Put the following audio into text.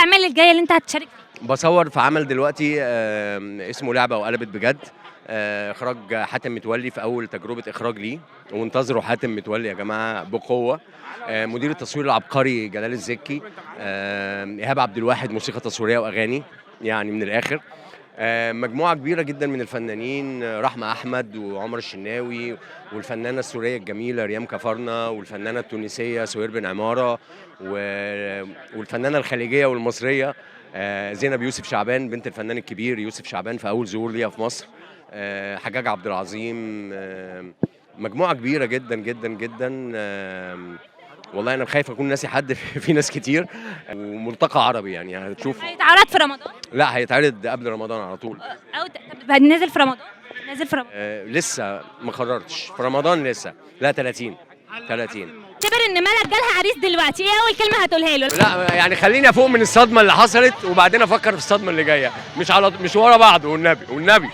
الاعمال الجايه اللي انت هتشارك فيها؟ بصور في عمل دلوقتي اسمه لعبه وقلبت بجد، اخراج حاتم متولي، في اول تجربه اخراج ليه، وانتظروا حاتم متولي يا جماعه بقوه. مدير التصوير العبقري جلال الزكي، ايهاب عبد الواحد موسيقى تصويريه واغاني، يعني من الاخر. مجموعه كبيره جدا من الفنانين، رحمه احمد وعمر الشناوي، والفنانه السوريه الجميله ريام كفرنا، والفنانه التونسيه سهير بن عماره، والفنانه الخليجيه والمصريه زينب يوسف شعبان بنت الفنان الكبير يوسف شعبان في اول ظهور ليها في مصر، حجاج عبد العظيم، مجموعه كبيره جدا جدا جدا. والله انا خايف اكون ناسي حد في ناس كتير، وملتقى عربي يعني هتشوف. هيتعرض في رمضان؟ لا، هيتعرض قبل رمضان على طول. طب نازل في رمضان؟ نازل في رمضان؟ لسه ما قررتش في رمضان لسه. لا 30. اعتبر ان مالك جالها عريس دلوقتي، ايه اول كلمه هتقولها له؟ لا يعني خليني افوق من الصدمه اللي حصلت وبعدين افكر في الصدمه اللي جايه، مش ورا بعض، والنبي.